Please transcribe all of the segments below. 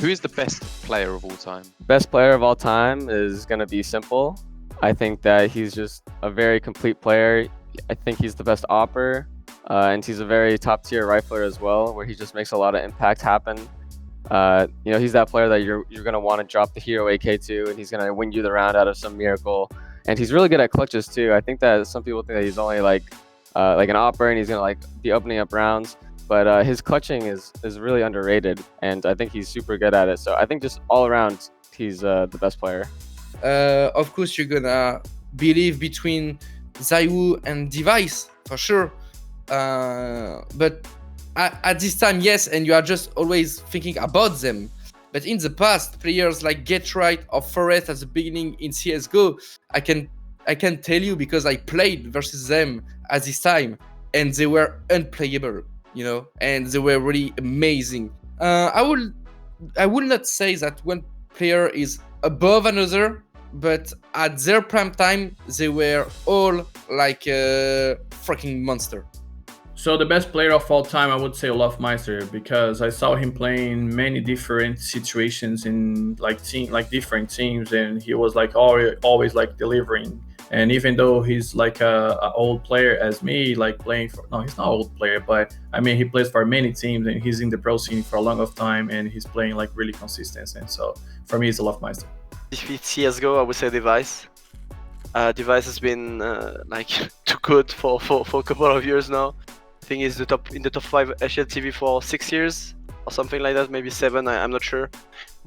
Who is the best player of all time? Best player of all time is going to be Simple. I think that he's just a very complete player. I think he's the best opper, and he's a very top tier rifler as well, where he just makes a lot of impact happen. He's that player that you're going to want to drop the hero AK to, and he's going to win you the round out of some miracle. And he's really good at clutches too. I think that some people think that he's only like an opper and he's going to like be opening up rounds. But his clutching is really underrated, and I think he's super good at it. So I think just all around, he's the best player. Of course, you're gonna believe between ZywOo and Device for sure. But at this time, yes, and you are just always thinking about them. But in the past, players like Get Right or Forest at the beginning in CSGO, I can tell you because I played versus them at this time, and they were unplayable, and they were really amazing. I will not say that one player is above another, but at their prime time, they were all like a freaking monster. So the best player of all time, I would say Olofmeister, because I saw him playing many different situations in different teams, and he was like always like delivering. And even though he's like a old player as me, like playing for he's not an old player, but I mean he plays for many teams and he's in the pro scene for a long of time and he's playing like really consistent. And so for me, it's Olofmeister. If it's CSGO, I would say Device. Device has been too good for a couple of years now. I think he's in the top 5 HLTV for 6 years or something like that, maybe 7. I'm not sure.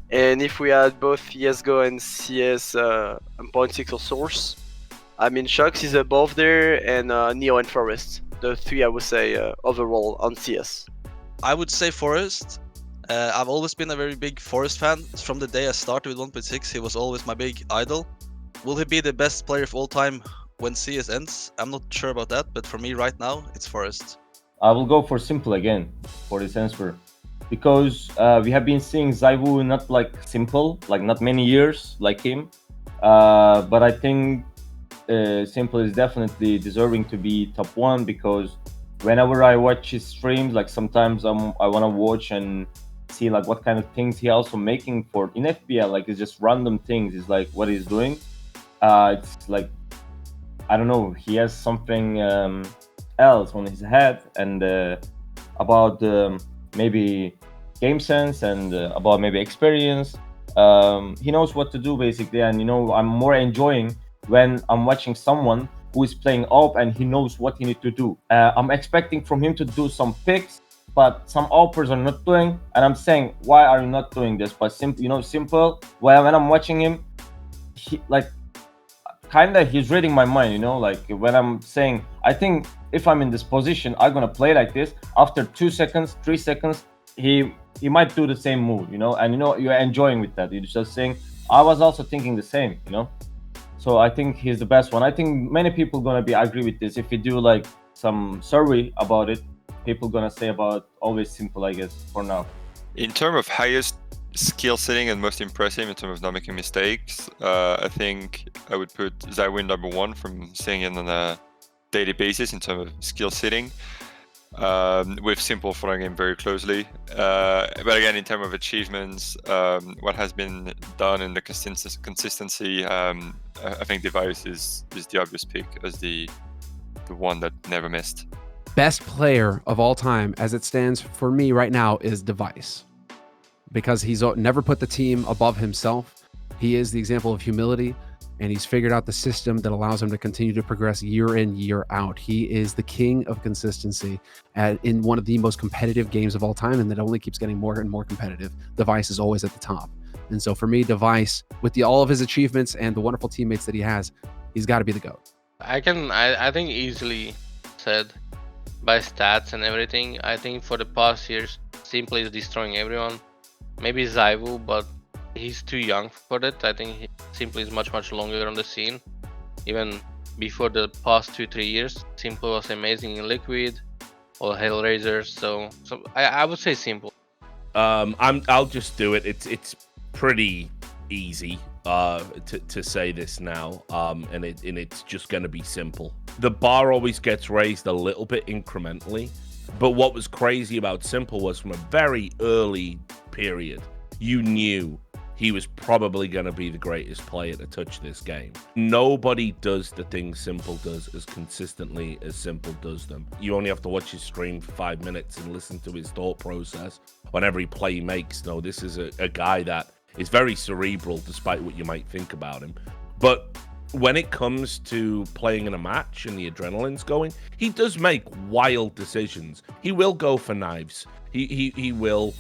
And if we had both CSGO and CS and 0.6 or Source, I mean Shox is above there, and Neo and Forest. The 3 I would say overall on CS. I would say Forest. I've always been a very big Forest fan. From the day I started with 1.6, he was always my big idol. Will he be the best player of all time when CS ends? I'm not sure about that, but for me right now, it's Forest. I will go for Simple again for this answer, because we have been seeing ZywOo not like Simple, like not many years like him, but I think Simple is definitely deserving to be top 1, because whenever I watch his streams, like sometimes I want to watch and see like what kind of things he also making for in FPL. Like it's just random things. It's like what he's doing. It's like, I don't know, he has something else on his head, and about maybe game sense and about maybe experience. He knows what to do basically, and I'm more enjoying when I'm watching someone who is playing up and he knows what he needs to do. I'm expecting from him to do some picks, but some uppers are not doing, and I'm saying, why are you not doing this? But Simple, when I'm watching him, he like he's reading my mind, like when I'm saying, I think if I'm in this position, I'm gonna play like this. After 2 seconds, 3 seconds, he might do the same move, and you're enjoying with that. You're just saying, I was also thinking the same, So I think he's the best one. I think many people gonna agree with this. If you do like some survey about it, people gonna say about always Simple, I guess, for now. In terms of highest skill setting and most impressive in terms of not making mistakes, I think I would put ZywOo number 1 from seeing it on a daily basis in terms of skill setting, with Simple following him very closely. But again, in terms of achievements, what has been done in the consistency, I think Device is the obvious pick as the one that never missed. Best player of all time, as it stands for me right now, is Device, because he's never put the team above himself. He is the example of humility, and he's figured out the system that allows him to continue to progress year in, year out. He is the king of consistency in one of the most competitive games of all time, and that only keeps getting more and more competitive. Device is always at the top. And so for me, Device, with all of his achievements and the wonderful teammates that he has, he's got to be the GOAT. I think easily said by stats and everything. I think for the past years, Simple is destroying everyone. Maybe ZywOo, but he's too young for that. I think Simple is much longer on the scene. Even before the past 2-3 years, Simple was amazing in Liquid or Hellraisers. So I would say Simple. I'll just do it. It's pretty easy to say this now, and it's just going to be Simple. The bar always gets raised a little bit incrementally, but what was crazy about Simple was from a very early period, you knew he was probably going to be the greatest player to touch this game. Nobody does the things Simple does as consistently as Simple does them. You only have to watch his stream for 5 minutes and listen to his thought process on every play he makes. No, this is a guy that is very cerebral, despite what you might think about him. But when it comes to playing in a match and the adrenaline's going, he does make wild decisions. He will go for knives. He will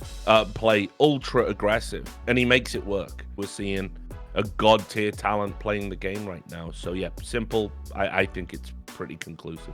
play ultra aggressive, and he makes it work. We're seeing a god tier talent playing the game right now. So yeah, Simple. I think it's pretty conclusive.